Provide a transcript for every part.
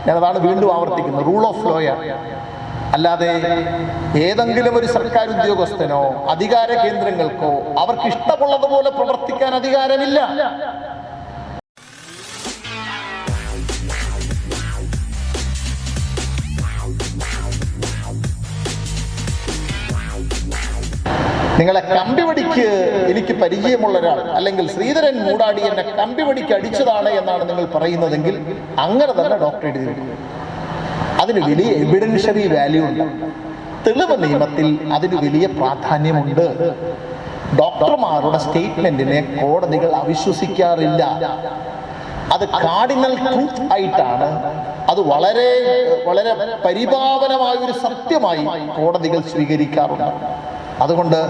ഞാനതാണ് വീണ്ടും ആവർത്തിക്കുന്നത്. Rule of ലോയാണ്. അല്ലാതെ ഏതെങ്കിലും ഒരു സർക്കാർ ഉദ്യോഗസ്ഥനോ അധികാര കേന്ദ്രങ്ങൾക്കോ അവർക്ക് ഇഷ്ടമുള്ളതുപോലെ പ്രവർത്തിക്കാൻ അധികാരമില്ല. നിങ്ങളെ കമ്പിവടിക്ക് എനിക്ക് പരിചയമുള്ള ഒരാൾ, അല്ലെങ്കിൽ ശ്രീധരൻ മൂടാടി എന്നെ കമ്പിവടിക്ക് അടിച്ചതാണ് എന്നാണ് നിങ്ങൾ പറയുന്നതെങ്കിൽ അങ്ങനെ തന്നെ ഡോക്ടർ എഴുതി. അതിന് വലിയ എവിഡൻഷ്യറി വാല്യൂ ഉണ്ട്. തെളിവ് നിയമത്തിൽ അതിന് വലിയ പ്രാധാന്യമുണ്ട്. ഡോക്ടർമാരുടെ സ്റ്റേറ്റ്മെന്റിനെ കോടതികൾ അവിശ്വസിക്കാറില്ല. അത് കാർഡിനൽ ട്രൂത്ത് ആയിട്ടാണ്, അത് വളരെ വളരെ പരിപാവനമായ ഒരു സത്യമായി കോടതികൾ സ്വീകരിക്കാറുണ്ട്. അതുകൊണ്ട്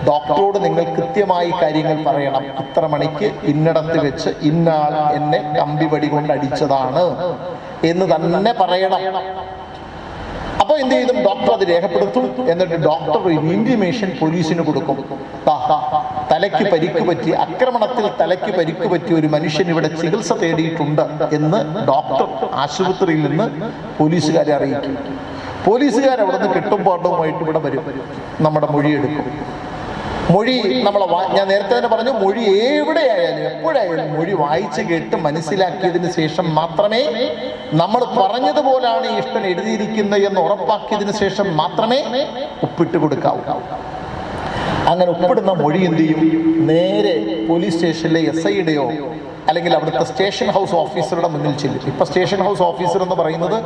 ഡോക്ടറോട് നിങ്ങൾ കൃത്യമായി കാര്യങ്ങൾ പറയണം. ഇത്ര മണിക്ക് ഇന്നിടത്ത് വെച്ച് ഇന്നാൾ എന്നെ കമ്പിവടി കൊണ്ട് അടിച്ചതാണ് എന്ന് തന്നെ പറയണം. അപ്പോൾ എന്ത് ചെയ്തും ഡോക്ടർ അത് രേഖപ്പെടുത്തും. എന്നിട്ട് ഡോക്ടർ ഒരു ഇൻറ്റിമേഷൻ പോലീസിന് കൊടുക്കും. തലയ്ക്ക് പരിക്ക് പറ്റി, ആക്രമണത്തിൽ തലയ്ക്ക് പരിക്ക് പറ്റി ഒരു മനുഷ്യൻ ഇവിടെ ചികിത്സ തേടിയിട്ടുണ്ട് എന്ന് ഡോക്ടർ ആശുപത്രിയിൽ നിന്ന് പോലീസുകാരെ അറിയിക്കും. പോലീസുകാർ അവിടെ നിന്ന് കെട്ടുംപാട്ടവുമായിട്ട് ഇവിടെ വരും, നമ്മുടെ മൊഴിയെടുക്കും. മൊഴി ഞാൻ നേരത്തെ തന്നെ പറഞ്ഞു, മൊഴി എവിടെയായാലും എപ്പോഴായാലും മൊഴി വായിച്ച് കേട്ട് മനസ്സിലാക്കിയതിന് ശേഷം മാത്രമേ, നമ്മൾ പറഞ്ഞതുപോലാണ് ഈ ഇഷ്ടൻ എഴുതിയിരിക്കുന്നത് എന്ന് ഉറപ്പാക്കിയതിന് ശേഷം മാത്രമേ ഒപ്പിട്ട് കൊടുക്കാവൂ. അങ്ങനെ ഒപ്പിടുന്ന മൊഴി എന്ത് ചെയ്യും? നേരെ പോലീസ് സ്റ്റേഷനിലെ SIയുടെയോ അല്ലെങ്കിൽ അവിടുത്തെ സ്റ്റേഷൻ ഹൗസ് ഓഫീസറുടെ മുന്നിൽ ചെല്ലും. ഇപ്പൊ സ്റ്റേഷൻ ഹൗസ് ഓഫീസർ എന്ന് പറയുന്നത്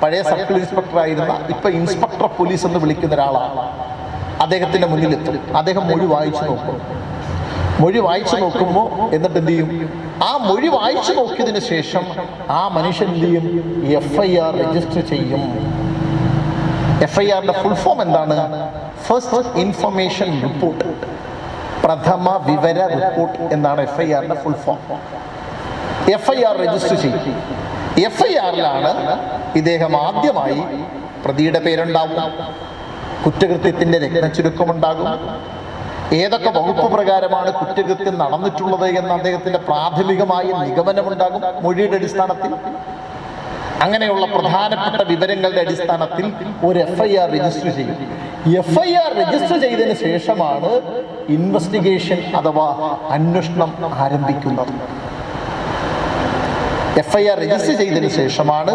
പഴയ സർക്കിൾ ഇൻസ്പെക്ടർ ആയിരുന്ന ഇപ്പൊ ഇൻസ്പെക്ടർ പോലീസ് എന്ന് വിളിക്കുന്ന ഒരാളാണ്. അദ്ദേഹത്തിന്റെ മുന്നിലെത്തും. അദ്ദേഹം മൊഴി വായിച്ചു നോക്കും. മൊഴി വായിച്ചു നോക്കുമ്പോൾ എന്നിട്ട് എന്ത് ചെയ്യും? ആ മൊഴി വായിച്ചു നോക്കിയതിന് ശേഷം ആ മനുഷ്യൻ എന്ത് ചെയ്യും? FIR രജിസ്റ്റർ ചെയ്യും. FIRന്റെ ഫുൾ ഫോം എന്താണ്? ഫസ്റ്റ് ഇൻഫർമേഷൻ റിപ്പോർട്ട്, പ്രഥമ വിവര റിപ്പോർട്ട് എന്നാണ് FIRന്റെ ഫുൾ ഫോം. FIR രജിസ്റ്റർ ചെയ്യും. FIRലാണ് ഇദ്ദേഹം ആദ്യമായി പ്രതിയുടെ പേരുണ്ടാവും, കുറ്റകൃത്യത്തിന്റെ രത്നച്ചുരുക്കമുണ്ടാകും, ഏതൊക്കെ വകുപ്പ് പ്രകാരമാണ് കുറ്റകൃത്യം നടന്നിട്ടുള്ളത് എന്ന് അദ്ദേഹത്തിന്റെ പ്രാഥമികമായ നിഗമനമുണ്ടാകും മൊഴിയുടെ അടിസ്ഥാനത്തിൽ. അങ്ങനെയുള്ള പ്രധാനപ്പെട്ട വിവരങ്ങളുടെ അടിസ്ഥാനത്തിൽ ഒരു FIR രജിസ്റ്റർ ചെയ്യും. FIR രജിസ്റ്റർ ചെയ്തതിന് ശേഷമാണ് ഇൻവെസ്റ്റിഗേഷൻ അഥവാ അന്വേഷണം ആരംഭിക്കുന്നത്. FIR രജിസ്റ്റർ ചെയ്തതിന് ശേഷമാണ്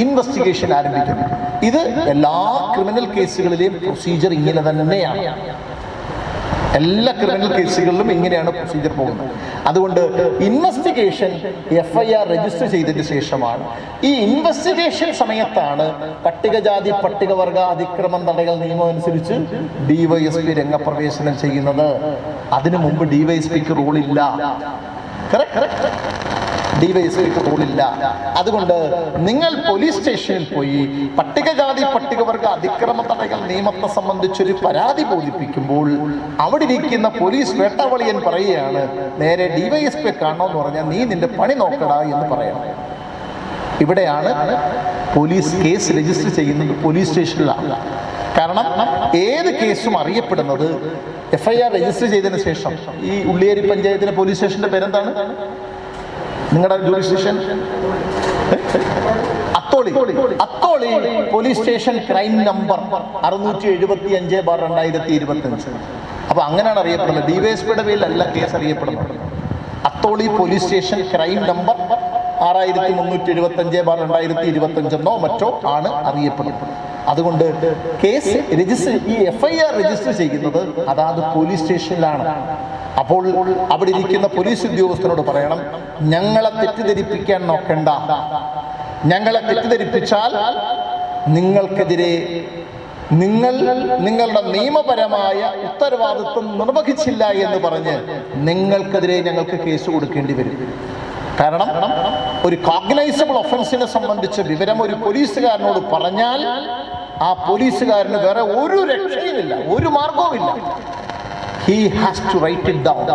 ഇൻവെസ്റ്റിഗേഷൻ ആരംഭിക്കുന്നത്. ഇത് എല്ലാ ക്രിമിനൽ കേസുകളിലെയും പ്രൊസീജിയർ ഇങ്ങനെ തന്നെയാണ്. എല്ലാ ക്രിമിനൽ കേസുകളിലും ഇങ്ങനെയാണ് പ്രൊസീജിയർ പോകുന്നത്. അതുകൊണ്ട് ഇൻവെസ്റ്റിഗേഷൻ FIR രജിസ്റ്റർ ചെയ്തതിന് ശേഷമാണ്. ഈ ഇൻവെസ്റ്റിഗേഷൻ സമയത്താണ് പട്ടികജാതി പട്ടികവർഗ അതിക്രമം തടയൽ നിയമം അനുസരിച്ച് DYSP രംഗപ്രവേശനം ചെയ്യുന്നത്. അതിനു മുമ്പ് DYSPക്ക് റോളില്ല. DYSPക്ക് റോളില്ല. അതുകൊണ്ട് നിങ്ങൾ പോലീസ് സ്റ്റേഷനിൽ പോയി പട്ടികജാതി പട്ടികവർഗ അതിക്രമ തടയൽ നിയമത്തെ സംബന്ധിച്ചൊരു പരാതി ബോധിപ്പിക്കുമ്പോൾ അവിടെ ഇരിക്കുന്ന പോലീസ് വേട്ടാവളിയൻ പറയുകയാണ്, നേരെ DYSP കാണണമെന്ന് പറഞ്ഞാൽ നീ നിന്റെ പണി നോക്കടാ എന്ന് പറയണം. ഇവിടെയാണ് പോലീസ് കേസ് രജിസ്റ്റർ ചെയ്യുന്നത് പോലീസ് സ്റ്റേഷനിലാണ്. കാരണം ഏത് കേസും അറിയപ്പെടുന്നത് FIR രജിസ്റ്റർ ചെയ്തതിന് ശേഷം. ഈ ഉള്ളിയേരി പഞ്ചായത്തിലെ പോലീസ് സ്റ്റേഷന്റെ പേരെന്താണ്? നിങ്ങളുടെ jurisdiction? Atholi police station crime number 675/2025. അപ്പൊ അങ്ങനെയാണ് അറിയപ്പെടുന്നത്. DYSPയുടെ പേരിലല്ല കേസ് അറിയപ്പെടുന്നത്. Atholi police station crime number 6375/2025 മറ്റോ ആണ് അറിയപ്പെടുന്നത്. അതുകൊണ്ട് കേസ് രജിസ്റ്റർ, ഈ FIR രജിസ്റ്റർ ചെയ്യുന്നത് അതാത് പോലീസ് സ്റ്റേഷനിലാണ്. അപ്പോൾ അവിടെ ഇരിക്കുന്ന പോലീസ് ഉദ്യോഗസ്ഥനോട് പറയണം, ഞങ്ങളെ തെറ്റിദ്ധരിപ്പിക്കാൻ നോക്കണ്ട, ഞങ്ങളെ തെറ്റിദ്ധരിപ്പിച്ചാൽ നിങ്ങൾക്കെതിരെ നിങ്ങളുടെ നിയമപരമായ ഉത്തരവാദിത്വം നിർവഹിച്ചില്ല എന്ന് പറഞ്ഞ് നിങ്ങൾക്കെതിരെ ഞങ്ങൾക്ക് കേസ് കൊടുക്കേണ്ടി വരും. കാരണം ഒരു കോഗ്നൈസബിൾ ഒഫൻസിനെ സംബന്ധിച്ച വിവരം ഒരു പോലീസുകാരനോട് പറഞ്ഞാൽ ആ പോലീസുകാരന് വേറെ ഒരു രക്ഷയുമില്ല, ഒരു മാർഗവുമില്ല. He has to write it down.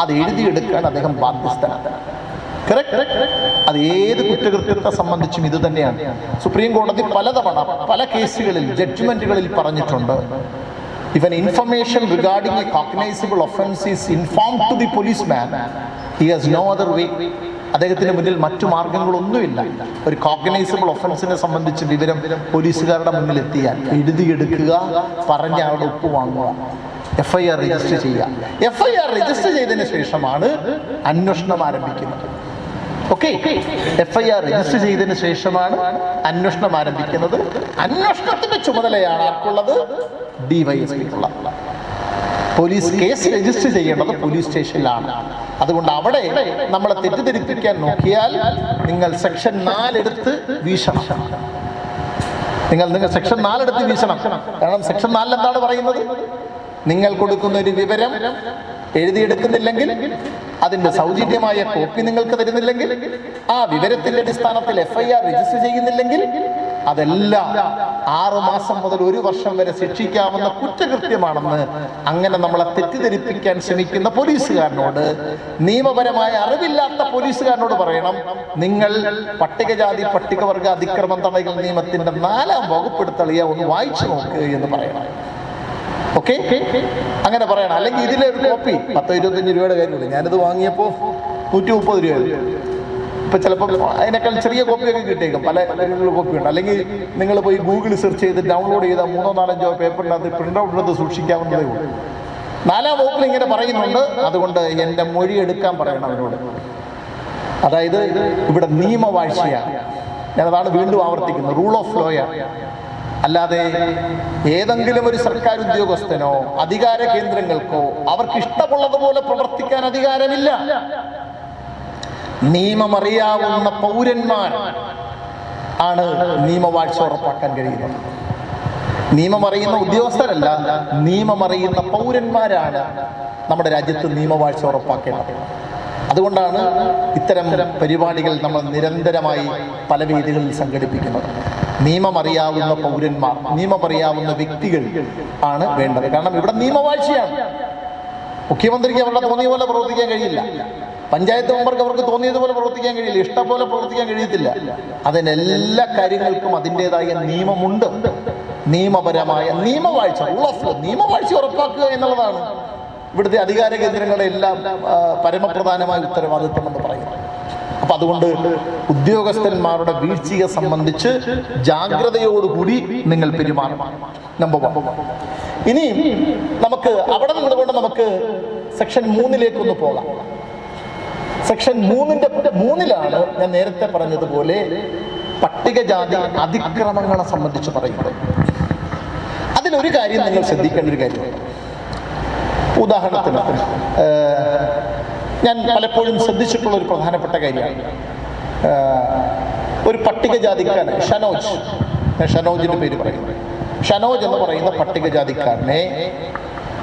അത് എഴുതിയെടുക്കാൻ അദ്ദേഹം ബാധ്യസ്ഥനാണ്. അത് ഏത് കുറ്റകൃത്യത്തെ സംബന്ധിച്ചും ഇത് തന്നെയാണ്. സുപ്രീം കോടതി പലതവണ പല കേസുകളിൽ ജഡ്ജ്മെന്റുകളിൽ പറഞ്ഞിട്ടുണ്ട്, if an information regarding a cognizable offense is informed to the policeman, he has no other way. അദ്ദേഹത്തിന് മുന്നിൽ മറ്റു മാർഗങ്ങളൊന്നുമില്ല. ഒരു കോഗ്നൈസബിൾ ഒഫൻസിനെ സംബന്ധിച്ച് വിവരം പോലീസുകാരുടെ മുന്നിൽ എത്തിയാൽ എഴുതിയെടുക്കുക, പറഞ്ഞ ആളുടെ ഒപ്പ് വാങ്ങുക, FIR രജിസ്റ്റർ ചെയ്യുക. FIR രജിസ്റ്റർ ചെയ്തതിന് ശേഷമാണ് അന്വേഷണം ആരംഭിക്കുന്നത്. ഓക്കെ, FIR രജിസ്റ്റർ ചെയ്തതിന് ശേഷമാണ് അന്വേഷണം ആരംഭിക്കുന്നത്. അന്വേഷണത്തിന്റെ ചുമതലയാണ് ആർക്കുള്ളത്? DYSPക്കുള്ള. പോലീസ് കേസ് രജിസ്റ്റർ ചെയ്യേണ്ടത് പോലീസ് സ്റ്റേഷനിലാണ്. അതുകൊണ്ട് അവിടെ നമ്മളെ തെറ്റിദ്ധരിപ്പിക്കാൻ നോക്കിയാൽ നിങ്ങൾ സെക്ഷൻ 4 എടുത്ത് വീശണം. നിങ്ങൾ സെക്ഷൻ 4 എടുത്ത് വീശണം. കാരണം സെക്ഷൻ 4 എന്താണ് പറയുന്നത്? നിങ്ങൾ കൊടുക്കുന്ന ഒരു വിവരം എഴുതിയെടുക്കുന്നില്ലെങ്കിൽ, അതിന്റെ സൗജന്യമായ കോപ്പി നിങ്ങൾക്ക് തരുന്നില്ലെങ്കിൽ, ആ വിവരത്തിന്റെ അടിസ്ഥാനത്തിൽ FIR രജിസ്റ്റർ ചെയ്യുന്നില്ലെങ്കിൽ, അതെല്ലാം 6 മാസം മുതൽ 1 വർഷം വരെ ശിക്ഷിക്കാവുന്ന കുറ്റകൃത്യമാണെന്ന് അങ്ങനെ നമ്മളെ തെറ്റിദ്ധരിപ്പിക്കാൻ ശ്രമിക്കുന്ന പോലീസുകാരനോട്, നിയമപരമായ അറിവില്ലാത്ത പോലീസുകാരനോട് പറയണം, നിങ്ങൾ പട്ടികജാതി പട്ടികവർഗ അതിക്രമം തടയൽ നിയമത്തിന്റെ 4-ാം വകുപ്പെടുത്തളിയ ഒന്ന് വായിച്ചു നോക്ക് എന്ന് പറയണം. ഓക്കെ, അങ്ങനെ പറയണം. അല്ലെങ്കിൽ ഇതിലെ ഒരു കോപ്പി 10-25 രൂപയുടെ കാര്യമുള്ളൂ. ഞാനിത് വാങ്ങിയപ്പോൾ 130 രൂപയായിരുന്നു. ഇപ്പം ചിലപ്പോൾ അതിനേക്കാൾ ചെറിയ കോപ്പിയൊക്കെ കിട്ടിയേക്കും, പല കോപ്പിയുണ്ട്. അല്ലെങ്കിൽ നിങ്ങൾ പോയി ഗൂഗിൾ സെർച്ച് ചെയ്ത് ഡൗൺലോഡ് ചെയ്താൽ 3-4 പേപ്പറിനകത്ത് പ്രിൻ്റ് ഔട്ട് എടുത്ത് സൂക്ഷിക്കാവുന്നതേ ഉള്ളൂ. 4-ാം വകുപ്പിൽ ഇങ്ങനെ പറയുന്നുണ്ട്. അതുകൊണ്ട് എൻ്റെ മൊഴി എടുക്കാൻ പറയണം അവരോട്. അതായത് ഇവിടെ നിയമവാഴ്ചയാണ്. ഞാനതാണ് വീണ്ടും ആവർത്തിക്കുന്നത്, റൂൾ ഓഫ് ലോയാണ്. അല്ലാതെ ഏതെങ്കിലും ഒരു സർക്കാർ ഉദ്യോഗസ്ഥനോ അധികാര കേന്ദ്രങ്ങൾക്കോ അവർക്ക് ഇഷ്ടമുള്ളതുപോലെ പ്രവർത്തിക്കാൻ അധികാരമില്ല. നിയമമറിയാവുന്ന പൗരന്മാർ ആണ് നിയമവാഴ്ച ഉറപ്പാക്കാൻ കഴിയുന്നത്. നിയമമറിയുന്ന ഉദ്യോഗസ്ഥരല്ല, നിയമമറിയുന്ന പൗരന്മാരാണ് നമ്മുടെ രാജ്യത്ത് നിയമവാഴ്ച ഉറപ്പാക്കേണ്ടത്. അതുകൊണ്ടാണ് ഇത്തരം പരിപാടികൾ നമ്മൾ നിരന്തരമായി പല വേദികളിൽ സംഘടിപ്പിക്കുന്നത്. നിയമമറിയാവുന്ന പൗരന്മാർ, നിയമമറിയാവുന്ന വ്യക്തികൾ ആണ് വേണ്ടത്. കാരണം ഇവിടെ നിയമവാഴ്ചയാണ്. മുഖ്യമന്ത്രിക്ക് അവരുടെ തോന്നിയ പോലെ പ്രവർത്തിക്കാൻ കഴിയില്ല. പഞ്ചായത്ത് മെമ്പർക്ക് അവർക്ക് തോന്നിയതുപോലെ പ്രവർത്തിക്കാൻ കഴിയില്ല, ഇഷ്ടം പോലെ പ്രവർത്തിക്കാൻ കഴിയത്തില്ല. അതിനെല്ലാ കാര്യങ്ങൾക്കും അതിൻ്റെതായ നിയമമുണ്ട്. നിയമപരമായ നിയമവാഴ്ച, റൂൾ ഓഫ് ലോ, നിയമവാഴ്ച ഉറപ്പാക്കുക എന്നുള്ളതാണ് ഇവിടുത്തെ അധികാര കേന്ദ്രങ്ങളുടെ എല്ലാം പരമപ്രധാനമായ ഉത്തരവാദിത്വം എന്ന് പറയുന്നത്. അപ്പം അതുകൊണ്ട് ഉദ്യോഗസ്ഥന്മാരുടെ വീഴ്ചയെ സംബന്ധിച്ച് ജാഗ്രതയോടുകൂടി നിങ്ങൾ പെരുമാറണം. നമ്പർ 1. ഇനി നമുക്ക് അവിടെ നിന്നുകൊണ്ട് നമുക്ക് സെക്ഷൻ 3-ലേക്കൊന്ന് പോകാം. സെക്ഷൻ 3-ലാണ് ഞാൻ നേരത്തെ പറഞ്ഞതുപോലെ പട്ടികജാതി അതിക്രമങ്ങളെ സംബന്ധിച്ച് പറയുന്നത്. അതിലൊരു കാര്യം നിങ്ങൾ ശ്രദ്ധിക്കേണ്ട ഒരു കാര്യമാണ്. ഉദാഹരണത്തിന് ഞാൻ പലപ്പോഴും ശ്രദ്ധിച്ചിട്ടുള്ള ഒരു പ്രധാനപ്പെട്ട കാര്യമാണ്, ഒരു പട്ടികജാതിക്കാരൻ ഷനോജ്, ഞാൻ ഷനോജിൻ്റെ പേര് പറയുന്നു, ഷനോജ് എന്ന് പറയുന്ന പട്ടികജാതിക്കാരനെ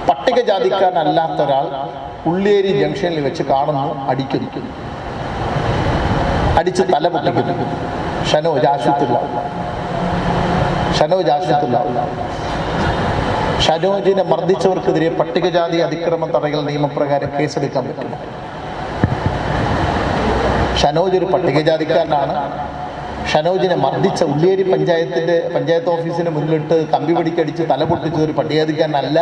പട്ടികജാതിക്കാരനല്ലാത്ത ഒരാൾ ഉള്ളിയേരി ജംഗ്ഷനിൽ വെച്ച് കാണുന്നു, അടിച്ച് തല പൊട്ടിക്കുന്നു. ഷനോജ് ആശുപത്രിയിലാവില്ല. ഷനോജിനെ മർദ്ദിച്ചവർക്കെതിരെ പട്ടികജാതി അതിക്രമം തടയൽ നിയമപ്രകാരം കേസെടുക്കാൻ പറ്റില്ല. ഷനോജ് ഒരു പട്ടികജാതിക്കാരനാണ്. ഷനോജിനെ മർദ്ദിച്ച ഉള്ളിയേരി പഞ്ചായത്ത് ഓഫീസിന് മുന്നിലിട്ട് കമ്പി പിടിക്കടിച്ച് തല പൊട്ടിച്ച ഒരു പട്ടികജാതിക്കാരനല്ല.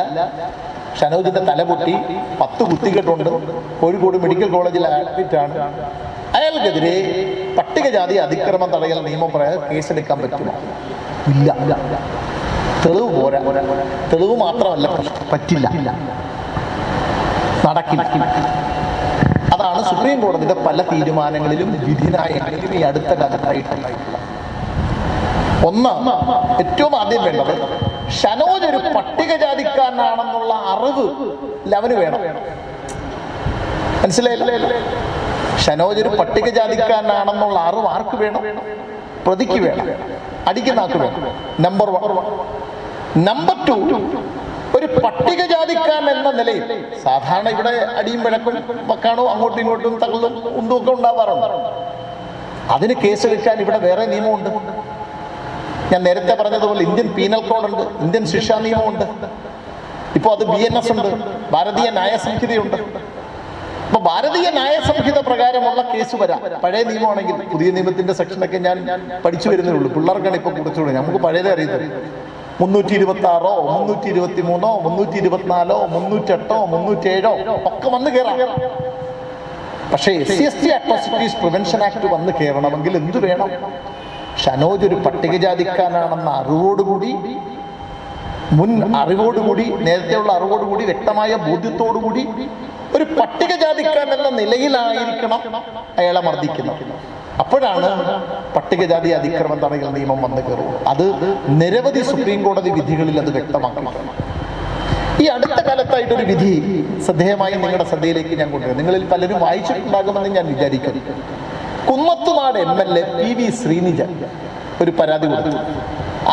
ഷനോജിന്റെ തല പൊട്ടി 10 കുത്തിക്കെട്ടുണ്ട്. കോഴിക്കോട് മെഡിക്കൽ കോളേജിൽ അഡ്മിറ്റാണ്. അയാൾക്കെതിരെ പട്ടികജാതി അതിക്രമം തടയൽ നിയമപ്രകാരം കേസെടുക്കാൻ പറ്റുമോ? ഇല്ല. തെളിവ് പോരാ. തെളിവ് മാത്രമല്ല പറ്റില്ല, നടക്കില്ല. അതാണ് സുപ്രീം കോടതിയുടെ പല തീരുമാനങ്ങളിലും വിധിന്യായങ്ങളിലും ഈ അടുത്ത കാലത്തായിട്ടുണ്ടായിട്ടുള്ളത്. ഒന്ന്, ഏറ്റവും ആദ്യം വേണ്ടത് ഷനോജ് ഒരു പട്ടികജാതിക്കാരനാണെന്നുള്ള അറിവ് അവന് വേണം. മനസ്സിലായില്ലേ? ഷനോജ് ഒരു പട്ടികജാതിക്കാരനാണെന്നുള്ള അറിവ് ആർക്ക് വേണം? പ്രതിക്ക് വേണം, അടിക്കുന്ന ആൾക്ക് വേണം. നമ്പർ 1. നമ്പർ 2, ഒരു പട്ടികജാതിക്കാരൻ എന്ന നിലയിൽ സാധാരണ ഇവിടെ അടിയും വഴക്കും വക്കാണോ അങ്ങോട്ടും ഇങ്ങോട്ടും തള്ളും ഉന്തുമൊക്കെ ഉണ്ടാവാറുണ്ട്. അതിന് കേസെടുക്കാൻ ഇവിടെ വേറെ നിയമമുണ്ട്. ഞാൻ നേരത്തെ പറഞ്ഞതുപോലെ ഇന്ത്യൻ പീനൽ കോഡുണ്ട്, ഇന്ത്യൻ ശിക്ഷാ നിയമമുണ്ട്. ഇപ്പോൾ അത് BNS ഉണ്ട്, ഭാരതീയ ന്യായ സംഹിതയുണ്ട്. അപ്പൊ ഭാരതീയ ന്യായ സംഹിത പ്രകാരമുള്ള കേസ് വരാം. പഴയ നിയമമാണെങ്കിൽ, പുതിയ നിയമത്തിന്റെ സെക്ഷനൊക്കെ ഞാൻ പഠിച്ചു വരുന്നേ ഉള്ളൂ, പിള്ളേർക്കാണ് ഇപ്പൊ കുറച്ചുകൂടി, നമുക്ക് പഴയതേ അറിയത്തില്ല. 326, 323, 324, 308, 307 ഒക്കെ വന്ന് കയറാം. പക്ഷേ SC/ST അട്രോസിറ്റീസ് പ്രിവെൻഷൻ ആക്ട് വന്ന് കയറണമെങ്കിൽ എന്ത് വേണം? ഷനോജ് ഒരു പട്ടികജാതിക്കാരനാണെന്ന അറിവോടുകൂടി, മുൻ അറിവോടുകൂടി, നേരത്തെയുള്ള അറിവോടുകൂടി, വ്യക്തമായ ബോധ്യത്തോടുകൂടി ഒരു പട്ടികജാതിക്കാരൻ എന്ന നിലയിലായിരിക്കണം അയാളെ മർദ്ദിക്കുന്നത്. അപ്പോഴാണ് പട്ടികജാതി അതിക്രമ തടയൽ നിയമം വന്നു കയറും. അത് നിരവധി സുപ്രീം കോടതി വിധികളിൽ അത് വ്യക്തമാക്കിയിട്ടുണ്ട്. ഈ അടുത്ത കാലത്തായിട്ടൊരു വിധി ശ്രദ്ധേയമായി നിങ്ങളുടെ ശ്രദ്ധയിലേക്ക് ഞാൻ കൊണ്ടുവരും. നിങ്ങളിൽ പലരും വായിച്ചിട്ടുണ്ടാകുമെന്ന് ഞാൻ വിചാരിക്കുന്നു. കുന്നത്തുനാട് MLA PV ശ്രീനിജൻ ഒരു പരാതി കൊടുത്തു.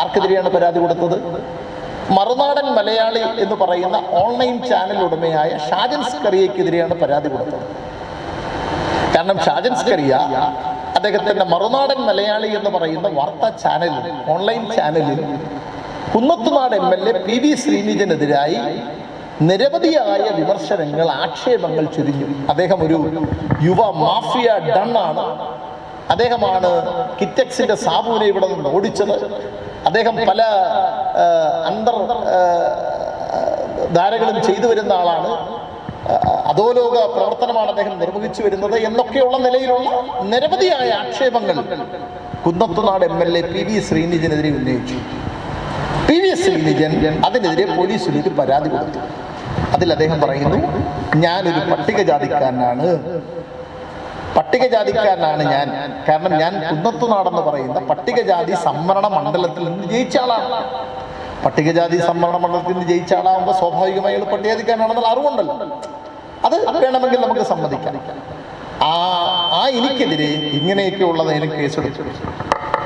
ആർക്കെതിരെയാണ് പരാതി കൊടുത്തത്? മറുനാടൻ മലയാളി എന്ന് പറയുന്ന ഓൺലൈൻ ചാനൽ ഉടമയായ ഷാജൻ സ്കറിയക്കെതിരെയാണ് പരാതി കൊടുത്തത്. കാരണം ഷാജൻ സ്കറിയ അദ്ദേഹത്തിന്റെ മറുനാടൻ മലയാളി എന്ന് പറയുന്ന വാർത്താ ചാനലിൽ, ഓൺലൈൻ ചാനലിൽ കുന്നത്തുനാട് MLA PV ശ്രീനിജനെതിരായി നിരവധിയായ വിമർശനങ്ങൾ, ആക്ഷേപങ്ങൾ ചൊരിഞ്ഞു. അദ്ദേഹം ഒരു യുവ മാഫിയ ഡണ്ണാണ്. അദ്ദേഹമാണ് കിറ്റക്സിന്റെ സാബുവിനെ ഇവിടെ നിന്ന് ഓടിച്ചത്. അദ്ദേഹം പല ധാരകളും ചെയ്തു വരുന്ന ആളാണ്. അധോലോക പ്രവർത്തനമാണ് അദ്ദേഹം നിർവഹിച്ചു വരുന്നത് എന്നൊക്കെയുള്ള നിലയിലുള്ള നിരവധിയായ ആക്ഷേപങ്ങൾ കുന്നത്തുനാട് MLA PV ശ്രീനിജനെതിരെ ഉന്നയിച്ചു. PV ശ്രീനിജൻ അതിനെതിരെ പോലീസിലൊരു പരാതി കൊടുത്തു. അതിൽ അദ്ദേഹം പറയുന്നു, ഞാനൊരു പട്ടികജാതിക്കാരനാണ് ഞാൻ. കാരണം ഞാൻ കുന്നത്തുനാടെന്ന് പറയുന്ന പട്ടികജാതി സംവരണ മണ്ഡലത്തിൽ നിന്ന് ജയിച്ച ആളാണ്. പട്ടികജാതി സംവരണ മണ്ഡലത്തിൽ നിന്ന് ജയിച്ച ആളാകുമ്പോൾ സ്വാഭാവികമായി പട്ടികജാതിക്കാരനാണെന്നുള്ള അറിവുണ്ടല്ലോ. അത് വേണമെങ്കിൽ നമുക്ക് സമ്മതിക്കാം. എനിക്കെതിരെ ഇങ്ങനെയൊക്കെയുള്ളത് എനിക്ക് കേസെടുത്തു.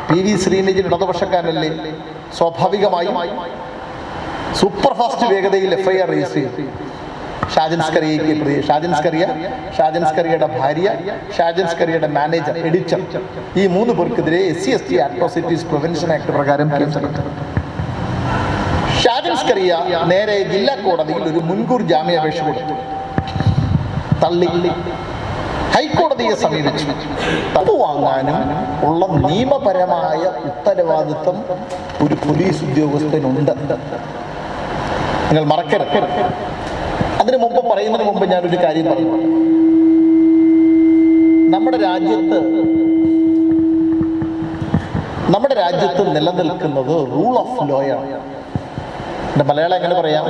PV ശ്രീനിജൻ ഇടതുപക്ഷക്കാരനല്ലേ, സ്വാഭാവികമായും സൂപ്പർ ഫാസ്റ്റ് വേഗതയിൽ FIR രജിസ്റ്റർ ചെയ്തു. ഷാജൻ സ്കറിയയുടെ ഭാര്യ, ഷാജൻ സ്കറിയയുടെ മാനേജർ, എഡിറ്റർ, ഈ 3 പേർക്കെതിരെ SC/ST അട്രോസിറ്റീസ് പ്രിവെൻഷൻ ആക്ട് പ്രകാരം കേസെടുത്തു. ഷാജൻ സ്കറിയ നേരെ ജില്ലാ കോടതിയിൽ ഒരു മുൻകൂർ ജാമ്യാപേക്ഷ കൊടുത്തു. തള്ളി. ഹൈക്കോടതിയെ സമീപിച്ചു. തടവ് വാങ്ങാനും ഉള്ള നിയമപരമായ ഉത്തരവാദിത്വം ഒരു പോലീസ് ഉദ്യോഗസ്ഥനുണ്ട്. നിങ്ങൾ മറക്കരുത്. അതിനു മുമ്പ് പറയുന്നതിന് മുമ്പ് ഞാനൊരു കാര്യം പറഞ്ഞു. നമ്മുടെ രാജ്യത്ത് നിലനിൽക്കുന്നത് റൂൾ ഓഫ് ലോയാണ്. എൻ്റെ മലയാളം എങ്ങനെ പറയാം?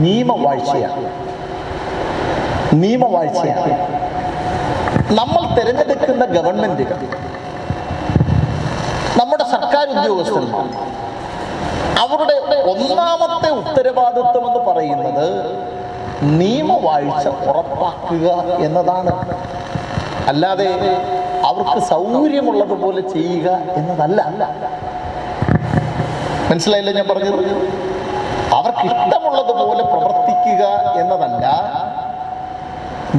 നിയമവാഴ്ചയാണ്. നമ്മൾ തിരഞ്ഞെടുക്കുന്ന ഗവൺമെന്റുകൾ, നമ്മുടെ സർക്കാർ ഉദ്യോഗസ്ഥന്മാർ, അവരുടെ ഒന്നാമത്തെ ഉത്തരവാദിത്വം എന്ന് പറയുന്നത് നിയമവാഴ്ച ഉറപ്പാക്കുക എന്നതാണ്. അല്ലാതെ അവർക്ക് സൗകര്യമുള്ളതുപോലെ ചെയ്യുക എന്നതല്ല. മനസ്സിലായില്ല ഞാൻ പറഞ്ഞത്? അവർക്ക് ഇഷ്ടമുള്ളതുപോലെ പ്രവർത്തിക്കുക എന്നതല്ല,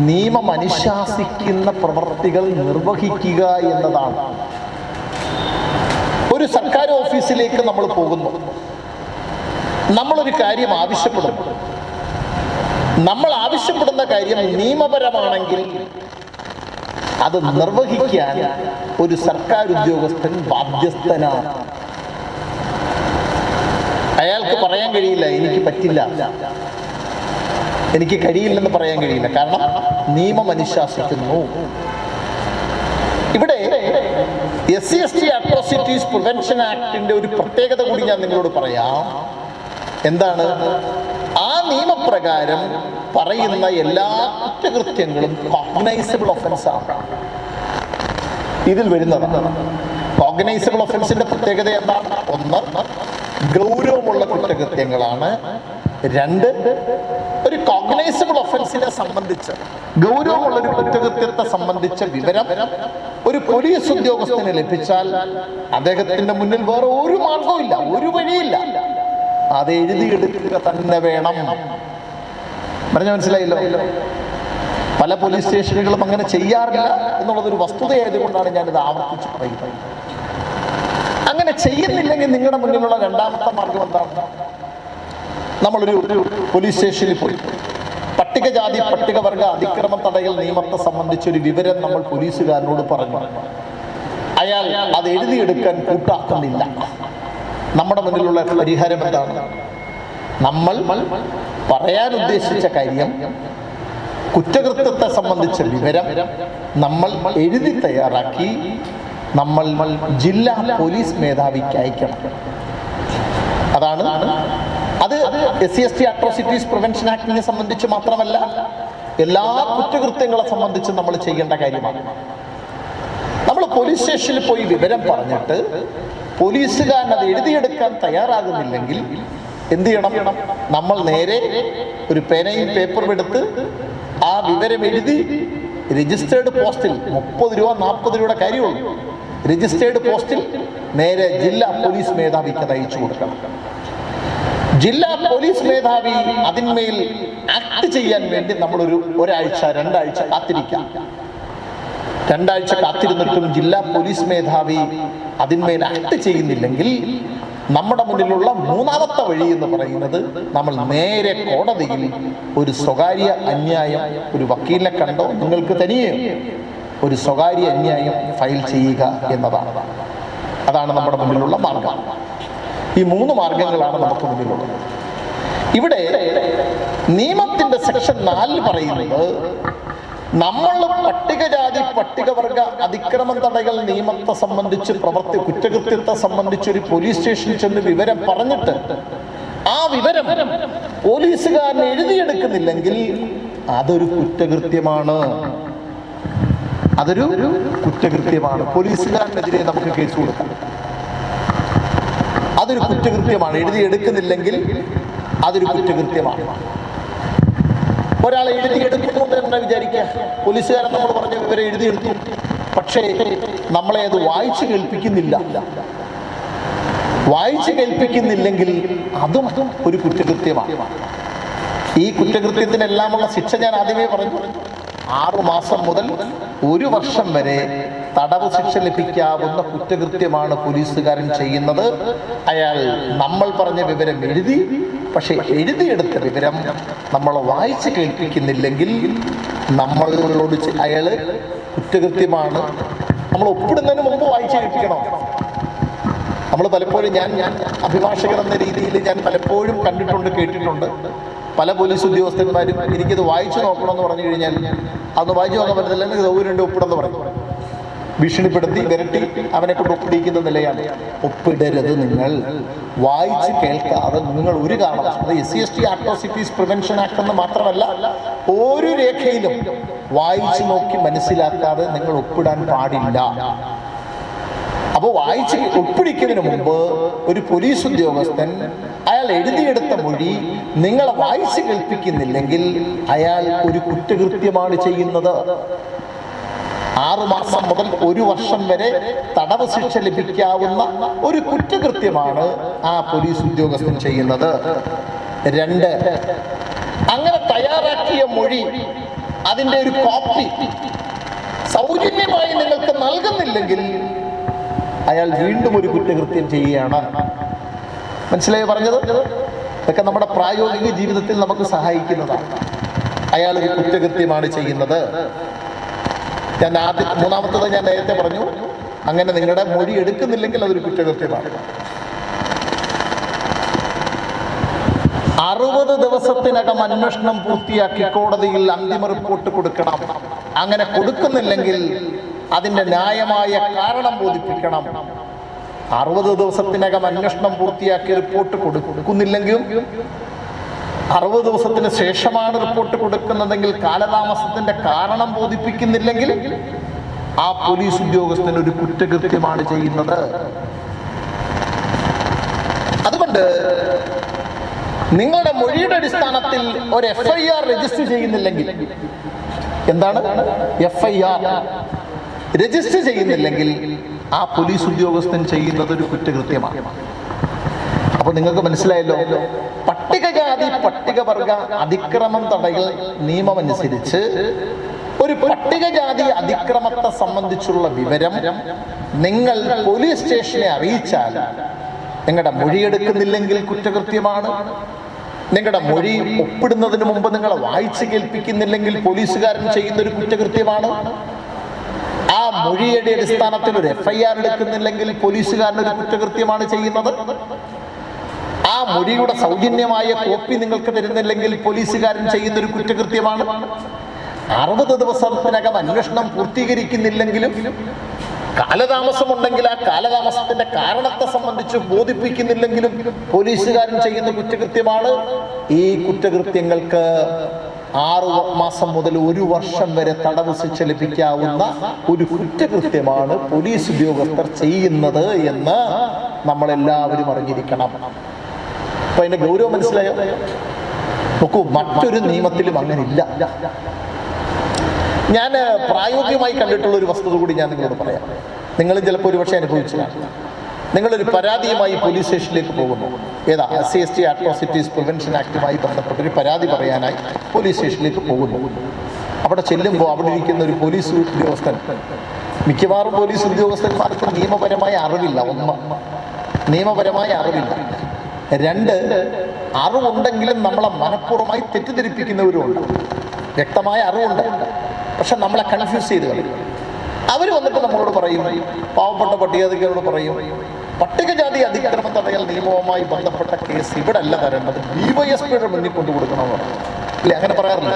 നിയമം അനുശാസിക്കുന്ന പ്രവൃത്തികൾ നിർവഹിക്കുക എന്നതാണ്. ഒരു സർക്കാർ ഓഫീസിലേക്ക് നമ്മൾ പോകുന്നു, നമ്മളൊരു കാര്യം ആവശ്യപ്പെടുന്നു. നമ്മൾ ആവശ്യപ്പെടുന്ന കാര്യം നിയമപരമാണെങ്കിൽ അത് നിർവഹിക്കാൻ ഒരു സർക്കാർ ഉദ്യോഗസ്ഥൻ ബാധ്യസ്ഥനാണ്. അയാൾക്ക് പറയാൻ കഴിയില്ല എനിക്ക് പറ്റില്ല, എനിക്ക് കഴിയില്ലെന്ന് പറയാൻ കഴിയില്ല. കാരണം നിയമം അനുശാസിക്കുന്നു. ഇവിടെ SC/ST അട്രോസിറ്റീസ് പ്രിവെൻഷൻ ആക്ടിന്റെ ഒരു പ്രത്യേകത കൂടി ഞാൻ നിങ്ങളോട് പറയാം. എന്താണ്? ആ നിയമപ്രകാരം പറയുന്ന എല്ലാ കുറ്റകൃത്യങ്ങളും കോഗ്നൈസബിൾ ഒഫൻസ് ആണ്. ഇതിൽ വരുന്നതാണ്. കോഗ്നൈസബിൾ ഒഫൻസിന്റെ പ്രത്യേകത എന്താണ്? 1, ഗൗരവമുള്ള കുറ്റകൃത്യങ്ങളാണ്. 2, ഒരു കോഗ്നൈസബിൾ ഒഫൻസിനെ സംബന്ധിച്ച്, ഗൗരവമുള്ള ഒരു കുറ്റകൃത്യത്തെ സംബന്ധിച്ച വിവരം ഒരു പോലീസ് ഉദ്യോഗസ്ഥന് ലഭിച്ചാൽ അദ്ദേഹത്തിന്റെ മുന്നിൽ വേറെ ഒരു മാർഗവുമില്ല, ഒരു വഴിയില്ല, അത് എഴുതിയെടുക്കുക തന്നെ വേണം. പറഞ്ഞ മനസ്സിലായില്ലോ? പല പോലീസ് സ്റ്റേഷനുകളും അങ്ങനെ ചെയ്യാറില്ല എന്നുള്ളതൊരു വസ്തുതയായതുകൊണ്ടാണ് ഞാനിത് ആവർത്തിച്ച് പറയുന്നത്. അങ്ങനെ ചെയ്യുന്നില്ലെങ്കിൽ നിങ്ങളുടെ മുന്നിലുള്ള രണ്ടാമത്തെ മാർഗം എന്താണ്? നമ്മളൊരു പോലീസ് സ്റ്റേഷനിൽ പോയി പട്ടികജാതി പട്ടികവർഗ അതിക്രമ തടയൽ നിയമത്തെ സംബന്ധിച്ചൊരു വിവരം നമ്മൾ പോലീസുകാരനോട് പറഞ്ഞു. അയാൾ അത് എഴുതിയെടുക്കാൻ കൂട്ടാക്കുന്നില്ല. നമ്മുടെ മുന്നിലുള്ള പരിഹാരം എന്താണ്? നമ്മൾ പറയാൻ ഉദ്ദേശിച്ച കാര്യം കുറ്റകൃത്യത്തെ സംബന്ധിച്ച വിവരം നമ്മൾ എഴുതി തയ്യാറാക്കി നമ്മൾ ജില്ലാ പോലീസ് മേധാവിക്ക് അയക്കണം. അതാണ് അത് SC/ST അട്രോസിറ്റീസ് പ്രിവെൻഷൻ ആക്ടിനെ സംബന്ധിച്ച് മാത്രമല്ല, എല്ലാ കുറ്റകൃത്യങ്ങളെ സംബന്ധിച്ച് നമ്മൾ ചെയ്യേണ്ട കാര്യമാണ്. നമ്മൾ പോലീസ് സ്റ്റേഷനിൽ പോയി വിവരം പറഞ്ഞിട്ട് പോലീസുകാരൻ അത് എഴുതിയെടുക്കാൻ തയ്യാറാകുന്നില്ലെങ്കിൽ എന്ത് ചെയ്യണം? നമ്മൾ നേരെ ഒരു പേനയും പേപ്പറും എടുത്ത് ആ വിവരം എഴുതി രജിസ്റ്റേർഡ് പോസ്റ്റിൽ 30 രൂപ 40 രൂപയുടെ കാര്യമുള്ളൂ. രജിസ്റ്റേർഡ് പോസ്റ്റിൽ നേരെ ജില്ലാ പോലീസ് മേധാവിക്ക് അത് അയച്ചു കൊടുക്കണം. ജില്ലാ പോലീസ് മേധാവി അതിന്മേൽ ആക്ട് ചെയ്യാൻ വേണ്ടി നമ്മളൊരു ഒരാഴ്ച 2 ആഴ്ച കാത്തിരിക്കാം. 2 ആഴ്ച കാത്തിരുന്നിട്ടും ജില്ലാ പോലീസ് മേധാവി അതിന്മേൽ ആക്ട് ചെയ്യുന്നില്ലെങ്കിൽ നമ്മുടെ മുന്നിലുള്ള മൂന്നാമത്തെ വഴി എന്ന് പറയുന്നത് നമ്മൾ നേരെ കോടതിയിൽ ഒരു സ്വകാര്യ അന്യായം, ഒരു വക്കീലിനെ കണ്ടോ നിങ്ങൾക്ക് തനിയെ ഒരു സ്വകാര്യ അന്യായം ഫയൽ ചെയ്യുക എന്നതാണ്. അതാണ് നമ്മുടെ മുന്നിലുള്ള മാർഗം. ഈ 3 മാർഗങ്ങളാണ് നമുക്ക് മുന്നിലുള്ളത്. ഇവിടെ നിയമത്തിന്റെ സെക്ഷൻ 4 പറയുന്നത് നമ്മൾ പട്ടികജാതി പട്ടികവർഗ അതിക്രമം തടയൽ നിയമത്തെ സംബന്ധിച്ച് കുറ്റകൃത്യത്തെ സംബന്ധിച്ച് ഒരു പോലീസ് സ്റ്റേഷനിൽ ചെന്ന് വിവരം പറഞ്ഞിട്ട് ആ വിവരം പോലീസുകാരൻ എഴുതിയെടുക്കുന്നില്ലെങ്കിൽ അതൊരു കുറ്റകൃത്യമാണ്. അതൊരു കുറ്റകൃത്യമാണ്. പോലീസുകാരനെതിരെ നമുക്ക് കേസ് കൊടുക്കാം. അതൊരു കുറ്റകൃത്യമാണ്. എഴുതിയെടുക്കുന്നില്ലെങ്കിൽ അതൊരു കുറ്റകൃത്യമാണ്. ഒരാളെ എഴുതിയെടുക്കുന്നു എന്ന് വിചാരിക്കുക. പോലീസുകാരൻ നമ്മൾ പറഞ്ഞ വിവരം എഴുതിയെടുത്തു, പക്ഷേ നമ്മളെ അത് വായിച്ചു കേൾപ്പിക്കുന്നില്ല. വായിച്ചു കേൾപ്പിക്കുന്നില്ലെങ്കിൽ അതും ഒരു കുറ്റകൃത്യമാണ്. ഈ കുറ്റകൃത്യത്തിനെല്ലാമുള്ള ശിക്ഷ ഞാൻ ആദ്യമേ പറഞ്ഞു. 6 മാസം മുതൽ 1 വർഷം വരെ തടവ് ശിക്ഷ ലഭിക്കാവുന്ന കുറ്റകൃത്യമാണ് പോലീസുകാരൻ ചെയ്യുന്നത്. അയാൾ നമ്മൾ പറഞ്ഞ വിവരം എഴുതി, പക്ഷെ എഴുതിയെടുത്ത വിവരം നമ്മൾ വായിച്ച് കേൾപ്പിക്കുന്നില്ലെങ്കിൽ നമ്മളോട് അയാള് കുറ്റകൃത്യമാണ്. നമ്മൾ ഒപ്പിടുന്നതിന് മുമ്പ് വായിച്ച് കേൾപ്പിക്കണം. നമ്മൾ പലപ്പോഴും ഞാൻ അഭിഭാഷകൻ എന്ന രീതിയിൽ ഞാൻ പലപ്പോഴും കണ്ടിട്ടുണ്ട്, കേട്ടിട്ടുണ്ട്. പല പോലീസ് ഉദ്യോഗസ്ഥന്മാരും എനിക്കത് വായിച്ചു നോക്കണമെന്ന് പറഞ്ഞു കഴിഞ്ഞാൽ അതൊന്ന് വായിച്ചു നോക്കാൻ പറ്റത്തില്ല, എനിക്ക് സൗകര്യമുണ്ട് ഒപ്പിടെന്ന് പറയും. ഭീഷണിപ്പെടുത്തി വിരട്ടി അവനെ കൊണ്ട് ഒപ്പിടിക്കുന്ന നിലയാണ്. ഒപ്പിടരുത്. നിങ്ങൾ വായിച്ച് കേൾക്കാതെ നിങ്ങൾ ഒരു കാരണം, അത് SC/ST അട്രോസിറ്റീസ് പ്രിവെൻഷൻ ആക്ട് എന്ന് മാത്രമല്ല, ഒരു രേഖയിലും വായിച്ചു നോക്കി മനസ്സിലാക്കാതെ നിങ്ങൾ ഒപ്പിടാൻ പാടില്ല. അപ്പോൾ വായിച്ച് ഒപ്പിടിക്കുന്നതിന് മുമ്പ് ഒരു പോലീസ് ഉദ്യോഗസ്ഥൻ അയാൾ എഴുതിയെടുത്ത മൊഴി നിങ്ങളെ വായിച്ച് കേൾപ്പിക്കുന്നില്ലെങ്കിൽ അയാൾ ഒരു കുറ്റകൃത്യമാണ് ചെയ്യുന്നത്. 6 മാസം മുതൽ 1 വർഷം വരെ തടവ് ശിക്ഷ ലഭിക്കാവുന്ന ഒരു കുറ്റകൃത്യമാണ് ആ പോലീസ് ഉദ്യോഗസ്ഥൻ ചെയ്യുന്നത്. 2, അങ്ങനെ തയ്യാറാക്കിയ മൊഴി അതിൻ്റെ ഒരു കോപ്പി സൗജന്യമായി നിങ്ങൾക്ക് നൽകുന്നില്ലെങ്കിൽ അയാൾ വീണ്ടും ഒരു കുറ്റകൃത്യം ചെയ്യുകയാണ്. മനസ്സിലായി പറഞ്ഞത്? ഇതൊക്കെ നമ്മുടെ പ്രായോഗിക ജീവിതത്തിൽ നമുക്ക് സഹായിക്കുന്നതാണ്. അയാൾ ഒരു കുറ്റകൃത്യമാണ് ചെയ്യുന്നത്. മൂന്നാമത്തത് ഞാൻ നേരത്തെ പറഞ്ഞു, അങ്ങനെ നിങ്ങളുടെ മൊഴി എടുക്കുന്നില്ലെങ്കിൽ അതൊരു കുറ്റകൃത്യമാണ്. 60 ദിവസത്തിനകം അന്വേഷണം പൂർത്തിയാക്കി കോടതിയിൽ അന്തിമ റിപ്പോർട്ട് കൊടുക്കണം. അങ്ങനെ കൊടുക്കുന്നില്ലെങ്കിൽ അതിൻ്റെ ന്യായമായ കാരണം ബോധിപ്പിക്കണം. 60 ദിവസത്തിനകം അന്വേഷണം പൂർത്തിയാക്കി റിപ്പോർട്ട് കൊടുക്കുന്നില്ലെങ്കിലും 60 ദിവസത്തിന് ശേഷമാണ് റിപ്പോർട്ട് കൊടുക്കുന്നതെങ്കിൽ കാലതാമസത്തിന്റെ കാരണം ബോധിപ്പിക്കുന്നില്ലെങ്കിൽ ആ പോലീസ് ഉദ്യോഗസ്ഥൻ ഒരു കുറ്റകൃത്യമാണ് ചെയ്യുന്നത്. അതുകൊണ്ട് നിങ്ങളുടെ മൊഴിയുടെ അടിസ്ഥാനത്തിൽ ഒരു FIR രജിസ്റ്റർ ചെയ്യുന്നില്ലെങ്കിൽ, എന്താണ് FIR രജിസ്റ്റർ ചെയ്യുന്നില്ലെങ്കിൽ ആ പോലീസ് ഉദ്യോഗസ്ഥൻ ചെയ്യുന്നത് ഒരു കുറ്റകൃത്യമാണ്. അപ്പോൾ നിങ്ങൾക്ക് മനസ്സിലായല്ലോ, പട്ടികജാതി പട്ടികവർഗ അതിക്രമം തടയൽ നിയമമനുസരിച്ച് ഒരു പട്ടികജാതി അതിക്രമത്തെ സംബന്ധിച്ചുള്ള വിവരം നിങ്ങൾ പോലീസ് സ്റ്റേഷനെ അറിയിച്ചാൽ നിങ്ങളുടെ മൊഴിയെടുക്കുന്നില്ലെങ്കിൽ കുറ്റകൃത്യമാണ്. നിങ്ങളുടെ മൊഴി ഒപ്പിടുന്നതിന് മുമ്പ് നിങ്ങളെ വായിച്ച് കേൾപ്പിക്കുന്നില്ലെങ്കിൽ പോലീസുകാരൻ ചെയ്യുന്നൊരു കുറ്റകൃത്യമാണ്. ആ മൊഴിയുടെ അടിസ്ഥാനത്തിൽ ഒരു FIR എടുക്കുന്നില്ലെങ്കിൽ പോലീസുകാരൻ ഒരു കുറ്റകൃത്യമാണ് ചെയ്യുന്നത്. ആ മൊഴിയുടെ സൗജന്യമായ കോപ്പി നിങ്ങൾക്ക് തരുന്നില്ലെങ്കിൽ പോലീസുകാരൻ ചെയ്യുന്നൊരു കുറ്റകൃത്യമാണ്. 60 ദിവസത്തിനകം അന്വേഷണം പൂർത്തീകരിക്കുന്നില്ലെങ്കിലും കാലതാമസമുണ്ടെങ്കിൽ ആ കാലതാമസത്തിന്റെ കാരണത്തെ സംബന്ധിച്ച് ബോധിപ്പിക്കുന്നില്ലെങ്കിലും പോലീസുകാരൻ ചെയ്യുന്ന കുറ്റകൃത്യമാണ്. ഈ കുറ്റകൃത്യങ്ങൾക്ക് 6 മാസം മുതൽ 1 വർഷം വരെ തടവ് ശിക്ഷ ലഭിക്കാവുന്ന ഒരു കുറ്റകൃത്യമാണ് പോലീസ് ഉദ്യോഗസ്ഥർ ചെയ്യുന്നത് എന്ന് നമ്മളെല്ലാവരും അറിഞ്ഞിരിക്കണം. അപ്പൊ അതിന്റെ ഗൗരവം മനസ്സിലായോ? നോക്കൂ, മറ്റൊരു നിയമത്തിലും അങ്ങനെ ഇല്ല. ഞാൻ പ്രായോഗികമായി കണ്ടിട്ടുള്ള ഒരു വസ്തുത കൂടി ഞാൻ നിങ്ങളോട് പറയാം. നിങ്ങൾ ചിലപ്പോൾ ഒരുപക്ഷെ അനുഭവിച്ചതാണ്. നിങ്ങളൊരു പരാതിയുമായി പോലീസ് സ്റ്റേഷനിലേക്ക് പോകുന്നു. ഏതാ SC/ST അട്രോസിറ്റീസ് പ്രിവെൻഷൻ ആക്ടുമായി ബന്ധപ്പെട്ട ഒരു പരാതി പറയാനായി പോലീസ് സ്റ്റേഷനിലേക്ക് പോകുന്നു. അവിടെ ചെല്ലുമ്പോൾ അവിടെ ഇരിക്കുന്ന ഒരു പോലീസ് ഉദ്യോഗസ്ഥൻ, മിക്കവാറും പോലീസ് ഉദ്യോഗസ്ഥന്മാർക്ക് നിയമപരമായ അറിവില്ല. 1, നിയമപരമായ അറിവില്ല. 2, അറിവുണ്ടെങ്കിലും നമ്മളെ മനഃപൂർവ്വമായി തെറ്റിദ്ധരിപ്പിക്കുന്നവരുമുണ്ട്. വ്യക്തമായ അറിവുണ്ട്, പക്ഷെ നമ്മളെ കൺഫ്യൂസ് ചെയ്ത് കളയും. അവർ വന്നിട്ട് നമ്മളോട് പറയും, പാവപ്പെട്ട പട്ടികജാതിക്കാരോട് പറയും, പട്ടികജാതി അതിക്രമ തടയൽ നിയമവുമായി ബന്ധപ്പെട്ട കേസ് ഇവിടെ അല്ല തരേണ്ടത്, DYSPയുടെ മുന്നിൽ കൊണ്ടു കൊടുക്കണമെന്ന് പറയും. ഇല്ലേ? അങ്ങനെ പറയാറില്ല.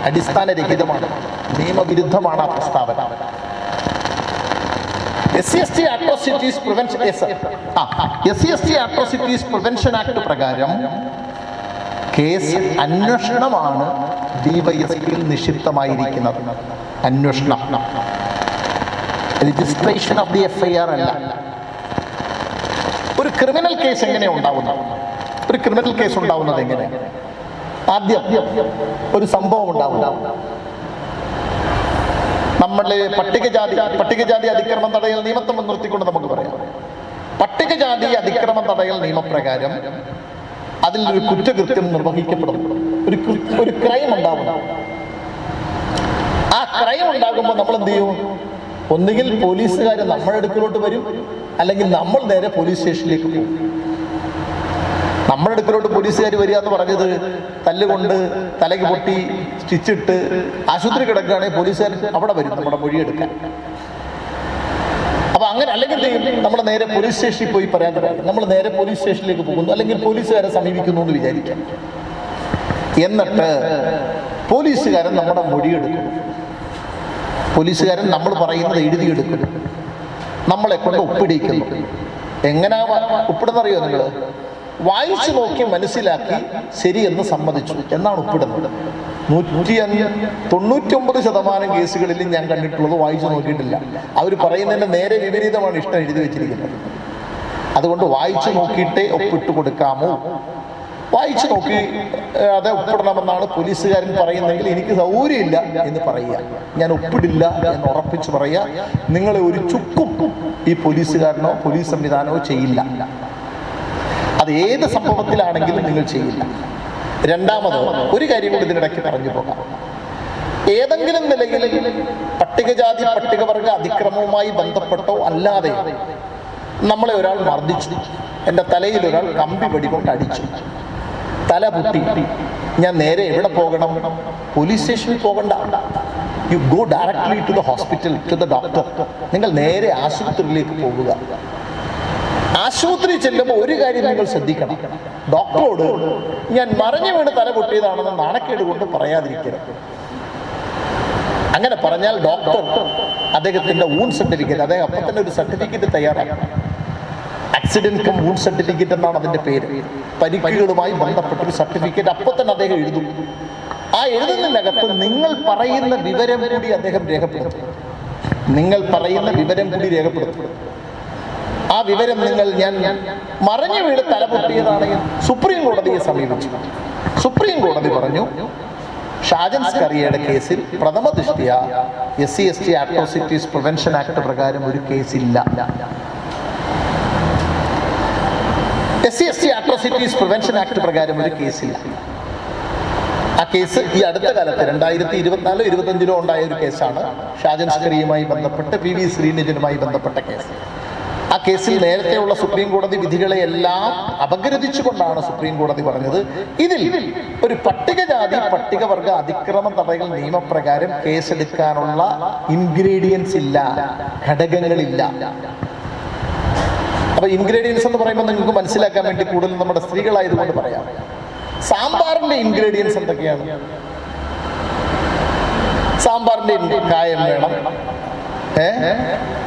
അടിസ്ഥാനരഹിതമാണ്, നിയമവിരുദ്ധമാണ് ആ പ്രസ്താവന. SC/ST അട്രോസിറ്റീസ് പ്രിവെൻഷൻ ആക്ട് പ്രകാരം കേസ് അന്വേഷണമാണ് DYSPയിൽ നിക്ഷിപ്തമായിരിക്കുന്നത്. അന്വേഷണം, രജിസ്ട്രേഷൻ ഓഫ് ദി FIR അല്ല. ഒരു ക്രിമിനൽ കേസ് എങ്ങനെയാണ് ഉണ്ടാവുന്നത്? ഒരു ക്രിമിനൽ കേസ് ഉണ്ടാവുന്നത് എങ്ങനെ? ആദ്യം ഒരു സംഭവം ഉണ്ടാവും. നമ്മള് പട്ടികജാതി അതിക്രമം തടയൽ നിയമത്തെ മുൻനിർത്തിക്കൊണ്ട് നമുക്ക് പറയാം. പട്ടികജാതി അതിക്രമം തടയൽ നിയമപ്രകാരം അതിൽ ഒരു കുറ്റകൃത്യം നിർവഹിക്കപ്പെടുന്നു. ഒരു ക്രൈം ഉണ്ടാവുന്നു. ആ ക്രൈം ഉണ്ടാകുമ്പോൾ നമ്മൾ എന്ത് ചെയ്യും? ഒന്നുകിൽ പോലീസുകാർ നമ്മുടെ അടുക്കലോട്ട് വരും, അല്ലെങ്കിൽ നമ്മൾ നേരെ പോലീസ് സ്റ്റേഷനിലേക്ക് പോകും. നമ്മുടെ അടുക്കലോട്ട് പോലീസുകാർ വരിക എന്ന് പറഞ്ഞത് തല്ലുകൊണ്ട് തലയ്ക്ക് പൊട്ടി സ്റ്റിച്ചിട്ട് ആശുപത്രി കിടക്കുകയാണെങ്കിൽ പോലീസുകാർ അവിടെ വരും നമ്മുടെ മൊഴിയെടുക്കാൻ. അപ്പൊ അങ്ങനെ, അല്ലെങ്കിൽ നമ്മൾ നേരെ പോലീസ് സ്റ്റേഷനിൽ പോയി പരാതി പറയും. നമ്മൾ നേരെ പോലീസ് സ്റ്റേഷനിലേക്ക് പോകുന്നു, അല്ലെങ്കിൽ പോലീസുകാരെ സമീപിക്കുന്നു എന്ന് വിചാരിക്കാം. എന്നിട്ട് പോലീസുകാരൻ നമ്മുടെ മൊഴിയെടുക്കുന്നു. പോലീസുകാരൻ നമ്മൾ പറയുന്നത് എഴുതിയെടുക്കുന്നു, നമ്മളെ കൊണ്ട് ഒപ്പിടിക്കുന്നു. എങ്ങനെയാ ഒപ്പിടുന്നറിയോ നിങ്ങൾ? വായിച്ചു നോക്കി മനസ്സിലാക്കി ശരിയെന്ന് സമ്മതിച്ചു എന്നാണ് ഒപ്പിടുന്നത്. 99% കേസുകളിലും ഞാൻ കണ്ടിട്ടുള്ളത് വായിച്ചു നോക്കിയിട്ടില്ല. അവർ പറയുന്നതിന്റെ നേരെ വിപരീതമാണ് ഇഷ്ടം എഴുതി വെച്ചിരിക്കുന്നത്. അതുകൊണ്ട് വായിച്ചു നോക്കിയിട്ടേ ഒപ്പിട്ട് കൊടുക്കാമോ? വായിച്ചു നോക്കി അത് ഒപ്പിടണമെന്നാണ് പോലീസുകാരൻ പറയുന്നതെങ്കിൽ എനിക്ക് സൗകര്യമില്ല എന്ന് പറയുക, ഞാൻ ഒപ്പിടില്ല എന്ന് ഉറപ്പിച്ച് പറയുക. നിങ്ങളെ ഒരു ചുക്കും ഈ പോലീസുകാരനോ പോലീസ് സംവിധാനമോ ചെയ്യില്ല. അത് ഏത് സംഭവത്തിലാണെങ്കിലും നിങ്ങൾ ചെയ്യില്ല. രണ്ടാമത് ഒരു കാര്യം കൂടി ഇതിനിടയ്ക്ക് പറഞ്ഞു പോകാം. ഏതെങ്കിലും നിലയിൽ പട്ടികജാതി പട്ടികവർഗ അതിക്രമവുമായി ബന്ധപ്പെട്ടോ അല്ലാതെ നമ്മളെ ഒരാൾ മർദ്ദിച്ചു, എൻ്റെ തലയിൽ ഒരാൾ കമ്പി വെടികൊണ്ട് അടിച്ചു, തല പൊട്ടി, ഞാൻ നേരെ എവിടെ പോകണം? പോലീസ് സ്റ്റേഷനിൽ പോകണ്ട. You go directly to the hospital, to the doctor. നിങ്ങൾ നേരെ ആശുപത്രിയിലേക്ക് പോകുക. ആശുപത്രി ചെല്ലുമ്പോൾ ഒരു കാര്യം നിങ്ങൾ ശ്രദ്ധിക്കണം, ഡോക്ടറോട് ഞാൻ മറിഞ്ഞു വീണ് തല പൊട്ടിയതാണെന്ന് നാണക്കേട് കൊണ്ട് പറയാതിരിക്കരുത്. അങ്ങനെ പറഞ്ഞാൽ ഡോക്ടർ അദ്ദേഹത്തിന്റെ വൂണ്ട് സർട്ടിഫിക്കറ്റ്, അദ്ദേഹം അപ്പം തന്നെ ഒരു സർട്ടിഫിക്കറ്റ് തയ്യാറാക്കണം. ആക്സിഡന്റ് കം വൂണ്ട് സർട്ടിഫിക്കറ്റ് എന്നാണ് അതിന്റെ പേര്. പരിക്കുകളുമായി ബന്ധപ്പെട്ട ഒരു സർട്ടിഫിക്കറ്റ് അപ്പോൾ തന്നെ അദ്ദേഹം എഴുതും. ആ എഴുതുന്നതിനകത്ത് നിങ്ങൾ പറയുന്ന വിവരം കൂടി അദ്ദേഹം രേഖപ്പെടുത്തും. നിങ്ങൾ പറയുന്ന വിവരം കൂടി രേഖപ്പെടുത്തും. ആ വിവരം ഞാൻ മറിഞ്ഞു വീട് തലപൊട്ടിയതാണെങ്കിൽ സുപ്രീം കോടതിയെ സമീപിച്ചു. സുപ്രീം കോടതി പറഞ്ഞു, ഷാജൻ സ്കറിയയുടെ കേസിൽ പ്രഥമ ദൃഷ്ട്യാ SC/ST അട്രോസിറ്റീസ് പ്രിവെൻഷൻ ആക്ട് പ്രകാരം ഒരു കേസില്ല. SC/ST അട്രോസിറ്റീസ് പ്രിവെൻഷൻ ആക്ട് പ്രകാരം ഒരു കേസില്ല. ആ കേസ് ഈ അടുത്ത കാലത്ത് 2024-25 ഉണ്ടായ ഒരു കേസാണ്. ഷാജൻ സ്കറിയുമായി ബന്ധപ്പെട്ട് PV ശ്രീനിജനുമായി ബന്ധപ്പെട്ട കേസ്. ആ കേസിൽ നേരത്തെയുള്ള സുപ്രീം കോടതി വിധികളെയെല്ലാം അപഗ്രഥിച്ചുകൊണ്ടാണ് സുപ്രീം കോടതി പറഞ്ഞത്, ഇതിൽ ഒരു പട്ടികജാതി പട്ടികവർഗ അതിക്രമ തടയൽ നിയമപ്രകാരം കേസെടുക്കാനുള്ള ഇൻഗ്രീഡിയൻസ് ഇല്ല, ഘടകങ്ങളില്ല. അപ്പൊ ഇൻഗ്രീഡിയൻസ് എന്ന് പറയുമ്പോൾ നിങ്ങൾക്ക് മനസ്സിലാക്കാൻ വേണ്ടി കൂടുതൽ നമ്മുടെ സ്ത്രീകളായതുകൊണ്ട് പറയാം. സാമ്പാറിന്റെ ഇൻഗ്രീഡിയൻസ് എന്തൊക്കെയാണ്? സാമ്പാറിൻ്റെ കായം വേണം,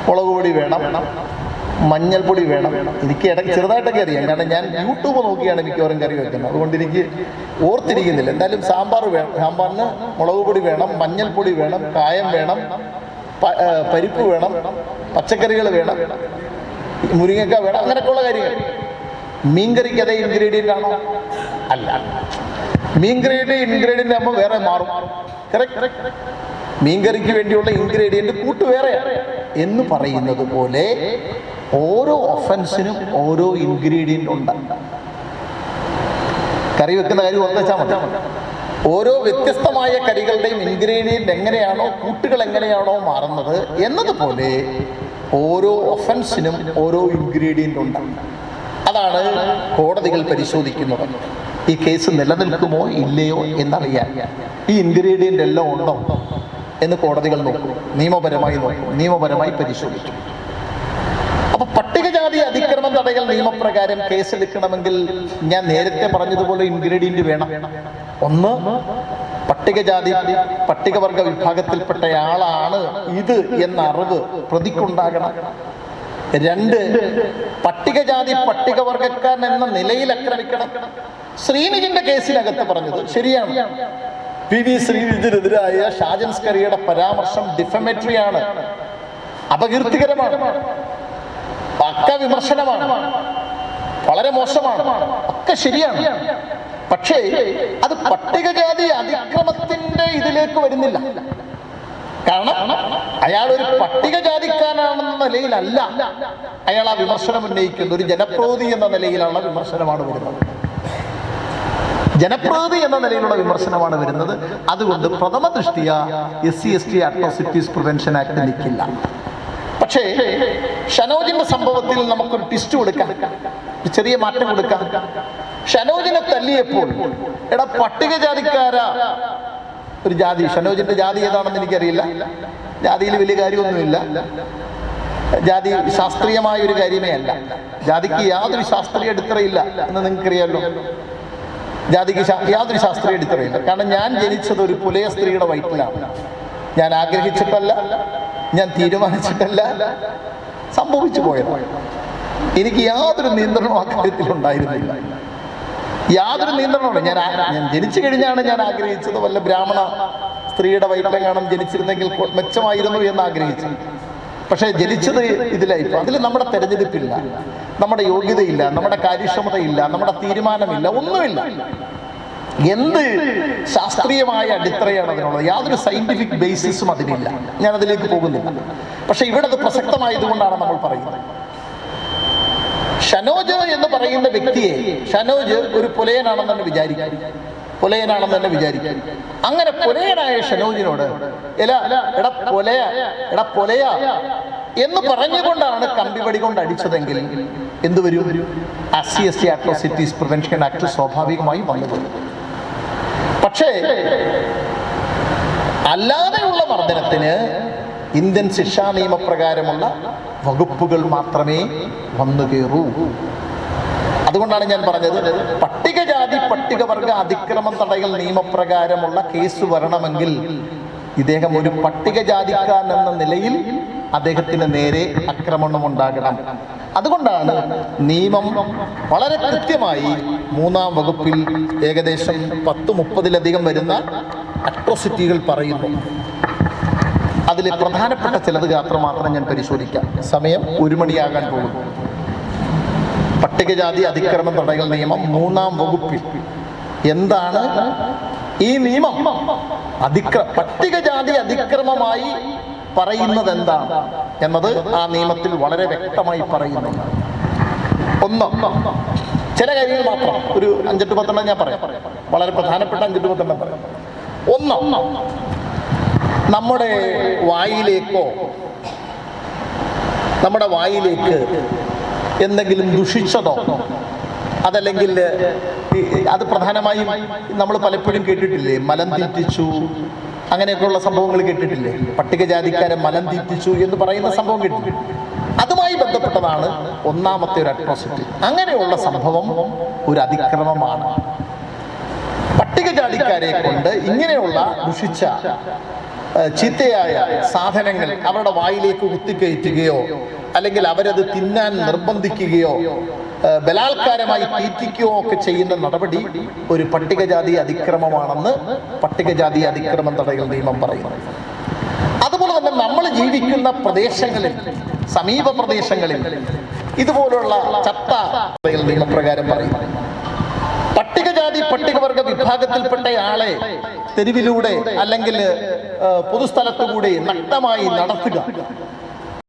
മുളക് പൊടി വേണം, മഞ്ഞൾപ്പൊടി വേണം. എനിക്ക് ഇടയ്ക്ക് ചെറുതായിട്ടൊക്കെ അറിയാം, കാരണം ഞാൻ യൂട്യൂബ് നോക്കിയാണ് മിക്കവാറും കറി വെക്കുന്നത്. അതുകൊണ്ട് എനിക്ക് ഓർത്തിരിക്കുന്നില്ല. എന്തായാലും സാമ്പാർ വേണം, സാമ്പാറിന് മുളക് പൊടി വേണം, മഞ്ഞൾപ്പൊടി വേണം, കായം വേണം, പരിപ്പ് വേണം, പച്ചക്കറികൾ വേണം, മുരിങ്ങക്ക വേണം, അങ്ങനെയൊക്കെയുള്ള കാര്യങ്ങൾ. മീൻകറിക്ക് അതേ ഇൻഗ്രീഡിയൻ്റ് ആണോ? അല്ല. ഇൻഗ്രീഡിയൻ്റ് ആകുമ്പോൾ വേറെ മാറും. കറക്റ്റ്. മീൻകറിക്ക് വേണ്ടിയുള്ള ഇൻഗ്രീഡിയൻ്റ് കൂട്ട് വേറെയാണ് എന്ന് പറയുന്നത് പോലെ ഓരോ ഒഫൻസിനും ഓരോ ഇൻഗ്രീഡിയൻ്റ് ഉണ്ട്. കറി വെക്കുന്ന കാര്യം ഓർത്ത് വെച്ചാൽ മതി. ഓരോ വ്യത്യസ്തമായ കറികളുടെയും ഇൻഗ്രീഡിയൻ്റ് എങ്ങനെയാണോ, കൂട്ടുകൾ എങ്ങനെയാണോ മാറുന്നത് എന്നതുപോലെ ഓരോ ഒഫൻസിനും ഓരോ ഇൻഗ്രീഡിയൻ്റ് ഉണ്ട്. അതാണ് കോടതികൾ പരിശോധിക്കുന്നത്. ഈ കേസ് നിലനിൽക്കുമോ ഇല്ലയോ എന്നറിയാൻ ഈ ഇൻഗ്രീഡിയൻ്റ് എല്ലാം ഉണ്ടോ എന്ന് കോടതികൾ നോക്കും, നിയമപരമായി പരിശോധിക്കും. അപ്പൊ പട്ടികജാതി അതിക്രമം തടയൽ നിയമപ്രകാരം കേസെടുക്കണമെങ്കിൽ ഞാൻ നേരത്തെ പറഞ്ഞതുപോലെ ഇൻഗ്രീഡിയന്റ് വേണം. ഒന്ന്, പട്ടികവർഗ വിഭാഗത്തിൽപ്പെട്ടയാളാണ് ഇത് എന്ന അറിവ് പ്രതിക്കുണ്ടാകണം. രണ്ട്, പട്ടികവർഗക്കാരൻ എന്ന നിലയിൽ ആക്രമിക്കണം. ശ്രീനിജിന്റെ കേസിനകത്ത് പറഞ്ഞത് ശരിയാണ്. PV ശ്രീനിജിനെതിരായ ഷാജൻ സ്കറിയയുടെ പരാമർശം ഡിഫമേറ്ററി ആണ്, അപകീർത്തികരമാണ്, പക്ക വിമർശനമാണ്, വളരെ മോശമാണ്, ഒക്കെ ശരിയാണ്. പക്ഷേ അത് പട്ടികജാതി അതിക്രമത്തിന്റെ ഇതിലേക്ക് വരുന്നില്ല. കാരണം അയാൾ ഒരു പട്ടികജാതിക്കാരനാണെന്ന നിലയിലല്ല അയാൾ ആ വിമർശനം ഉന്നയിക്കുന്നത്. ഒരു ജനപ്രതിനിധി എന്ന നിലയിലുള്ള വിമർശനമാണ് വരുന്നത്. അതുകൊണ്ട് പ്രഥമ ദൃഷ്ടിയ SC/ST അട്രോസിറ്റീസ് പ്രിവെൻഷൻ ആക്ട് നിൽക്കില്ല. പക്ഷേ ഷനോജിന്റെ സംഭവത്തിൽ നമുക്കൊരു ട്വിസ്റ്റ് കൊടുക്കാം, ചെറിയ മാറ്റം കൊടുക്കാം. ഷനോജിനെ തല്ലിയപ്പോൾ പട്ടികജാതിക്കാര ഒരു ജാതി, ഷനോജിന്റെ ജാതി ഏതാണെന്ന് എനിക്കറിയില്ല, ജാതിയിൽ വലിയ കാര്യമൊന്നുമില്ല, ജാതി ശാസ്ത്രീയമായ ഒരു കാര്യമേ അല്ല, ജാതിക്ക് യാതൊരു ശാസ്ത്രീയ അടിത്തറയില്ല എന്ന് നിങ്ങൾക്കറിയാമല്ലോ. ജാതിക്ക് യാതൊരു ശാസ്ത്രീയ അടിത്തറയില്ല. കാരണം ഞാൻ ജനിച്ചത് ഒരു പുലയ സ്ത്രീയുടെ വയറ്റിലാണ്. ഞാൻ ആഗ്രഹിച്ചിട്ടല്ല, ഞാൻ തീരുമാനിച്ചിട്ടല്ല, സംഭവിച്ചു പോയത്. എനിക്ക് യാതൊരു നിയന്ത്രണവും അക്കാര്യത്തിൽ ഉണ്ടായിരുന്നില്ല, യാതൊരു നിയന്ത്രണവും. ഞാൻ ജനിച്ചു കഴിഞ്ഞാണ് ഞാൻ ആഗ്രഹിച്ചത് വല്ല ബ്രാഹ്മണ സ്ത്രീയുടെ വയറ്റിലെങ്ങാനും ജനിച്ചിരുന്നെങ്കിൽ മെച്ചമായിരുന്നു എന്ന് ആഗ്രഹിച്ചു. പക്ഷേ ജനിച്ചത് ഇതിലായിപ്പോൾ. അതിൽ നമ്മുടെ തെരഞ്ഞെടുപ്പില്ല, നമ്മുടെ യോഗ്യതയില്ല, നമ്മുടെ കാര്യക്ഷമതയില്ല, നമ്മുടെ തീരുമാനമില്ല, ഒന്നുമില്ല. എന്ത് ശാസ്ത്രീയമായ അടിത്തറയാണ് അതിനുള്ളത്? യാതൊരു സയന്റിഫിക് ബേസിസും അതിനില്ല. ഞാൻ അതിലേക്ക് പോകുന്നില്ല. പക്ഷെ ഇവിടെ അത് പ്രസക്തമായതുകൊണ്ടാണ് നമ്മൾ പറയുന്നത്. ഷനോജ് എന്ന് പറയുന്ന വ്യക്തിയെ, ഷനോജ് ഒരു പുലയനാണെന്ന് തന്നെ വിചാരിക്കും. അങ്ങനെ പുലയനായ ഷനോജിനോട് പൊലയ എന്ന് പറഞ്ഞുകൊണ്ടാണ് കമ്പിവടി കൊണ്ട് അടിച്ചതെങ്കിൽ എന്തുവരും? SC/ST അട്രോസിറ്റീസ് പ്രിവെൻഷൻ ആക്ട് സ്വാഭാവികമായി വന്നുകൊള്ളു. പക്ഷേ അല്ലാതെയുള്ള മർദ്ദനത്തിന് ഇന്ത്യൻ ശിക്ഷാ നിയമപ്രകാരമുള്ള വകുപ്പുകൾ മാത്രമേ വന്നു കയറൂ. അതുകൊണ്ടാണ് ഞാൻ പറഞ്ഞത്, പട്ടികവർഗ അതിക്രമം തടയൽ നിയമപ്രകാരമുള്ള കേസ് വരണമെങ്കിൽ ഇദ്ദേഹം ഒരു പട്ടികജാതിക്കാരൻ എന്ന നിലയിൽ അദ്ദേഹത്തിന് നേരെ ആക്രമണം ഉണ്ടാകണം. അതുകൊണ്ടാണ് നിയമം വളരെ കൃത്യമായി 3-ാം വകുപ്പിൽ ഏകദേശം 10-30-ലധികം വരുന്ന അട്രോസിറ്റികൾ പറയുന്നു. അതിൽ പ്രധാനപ്പെട്ട ചിലത് മാത്രം ഞാൻ പരിശോധിക്കാം. സമയം 1 മണിയാകാൻ പോകുന്നു. പട്ടികജാതി അതിക്രമം തടയൽ നിയമം 3-ാം വകുപ്പിൽ എന്താണ് ഈ നിയമം? പട്ടികജാതി അതിക്രമമായി പറയുന്നത് എന്താണ് എന്നത് ആ നിയമത്തിൽ വളരെ വ്യക്തമായി പറയുന്നു. ഒന്ന്, ചില കാര്യങ്ങൾ മാത്രം ഒരു 5-10 ഞാൻ പറയാം, വളരെ പ്രധാനപ്പെട്ട 5-10 പറയാം. ഒന്ന്, നമ്മുടെ വായിലേക്ക് എന്തെങ്കിലും ദുഷിച്ചതോ അതല്ലെങ്കിൽ അത് പ്രധാനമായും നമ്മൾ പലപ്പോഴും കേട്ടിട്ടില്ലേ, മലം തീറ്റിച്ചു, അങ്ങനെയൊക്കെയുള്ള സംഭവങ്ങൾ കേട്ടിട്ടില്ലേ? പട്ടികജാതിക്കാരെ മലം തീറ്റിച്ചു എന്ന് പറയുന്ന സംഭവം കേട്ടിട്ടില്ല. അതുമായി ബന്ധപ്പെട്ടതാണ് 1-ാമത്തെ ഒരു അട്രോസിറ്റി. അങ്ങനെയുള്ള സംഭവം ഒരു അതിക്രമമാണ്. പട്ടികജാതിക്കാരെ കൊണ്ട് ഇങ്ങനെയുള്ള ദുഷിച്ച ചീത്തയായ സാധനങ്ങൾ അവരുടെ വായിലേക്ക് കുത്തിക്കയറ്റുകയോ അല്ലെങ്കിൽ അവരത് തിന്നാൻ നിർബന്ധിക്കുകയോ ബലാത്കാരമായി തീറ്റിക്കുകയോ ഒക്കെ ചെയ്യുന്ന നടപടി ഒരു പട്ടികജാതി അതിക്രമമാണെന്ന് പട്ടികജാതി അതിക്രമം തടയൽ നിയമം പറയുന്നു. അതുപോലെ തന്നെ നമ്മൾ ജീവിക്കുന്ന പ്രദേശങ്ങളിൽ, സമീപ പ്രദേശങ്ങളിൽ ഇതുപോലുള്ള ചത്ത നിയമപ്രകാരം പറയും. പട്ടികജാതി പട്ടികവർഗ വിഭാഗത്തിൽപ്പെട്ടയാളെ തെരുവിലൂടെ അല്ലെങ്കിൽ പൊതുസ്ഥലത്തുകൂടെ നഗ്നമായി നടത്തുക,